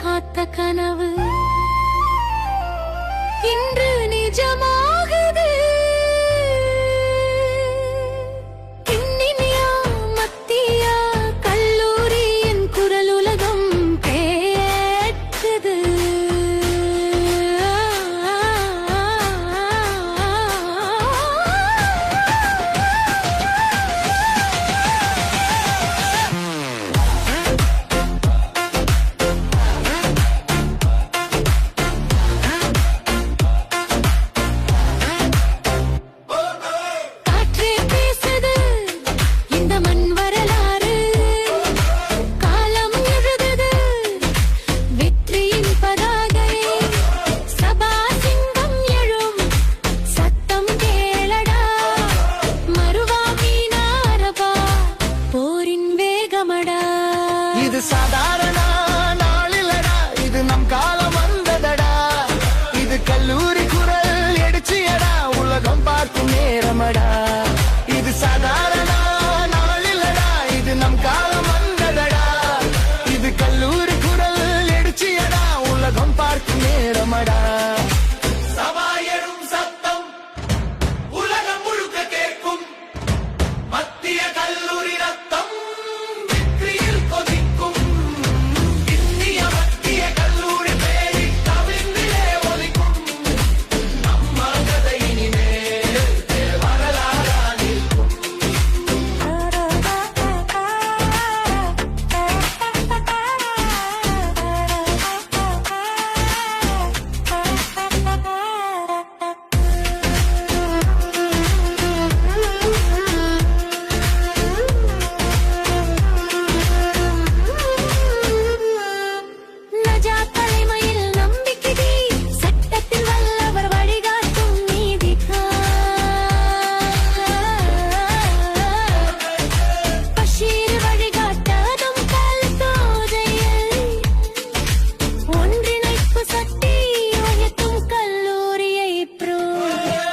காத்த கனவு இன்று நிஜமாகுது. கிண்ணினியா மத்தியா கல்லூரியின் குரல் உலகம் கேட்குது. இது சாதாரண நாளிலடா, இது நம் காலம் வந்ததடா. இது கல்லூரி குரல் எடுச்சியடா, உலகம் பார்க்கும் நேரமடா. இது சாதாரண நாளிலடா, இது நம் காலம் வந்ததடா. இது கல்லூரி குரல் எடுச்சியடா, உலகம் பார்க்கும் நேரமடா. சபாயரும் சத்தம் உலகம் முழுக்க கேட்கும். மத்திய கல்லூரி ரத்தம்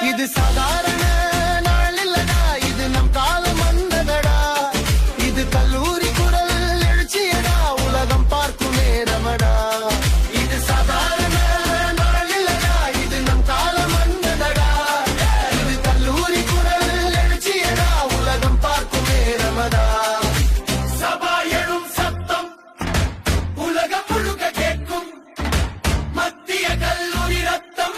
இது சாதாரண நாளிலடா, இது நம் காலம் வந்ததடா. இது கல்லூரி குரல் எழுச்சியடா, உலகம் பார்க்கும் நேரமடா. இது சாதாரண நாளிலடா, இது நம் காலம் வந்ததடா. இது கல்லூரி குரல் எழுச்சியடா, உலகம் பார்க்கும் நேரமடா. சபா எழும் சத்தம் உலகம் முழுக்க கேட்கும். மத்திய கல்லூரி ரத்தம்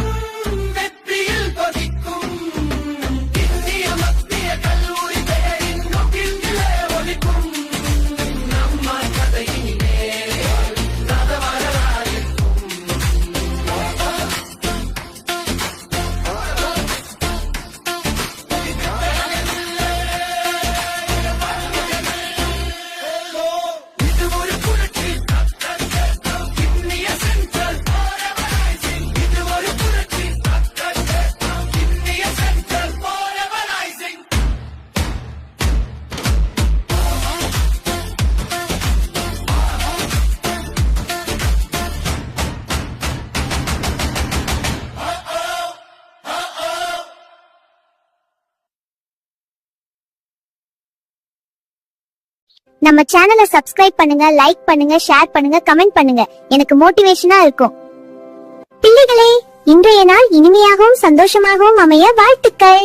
நம்ம சேனலை சப்ஸ்கிரைப் பண்ணுங்க, லைக் பண்ணுங்க, ஷேர் பண்ணுங்க, கமெண்ட் பண்ணுங்க. எனக்கு மோட்டிவேஷனா இருக்கும். பிள்ளைகளே, இன்றைய நாள் இனிமையாகவும் சந்தோஷமாகவும் அமைய வாழ்த்துக்கள்.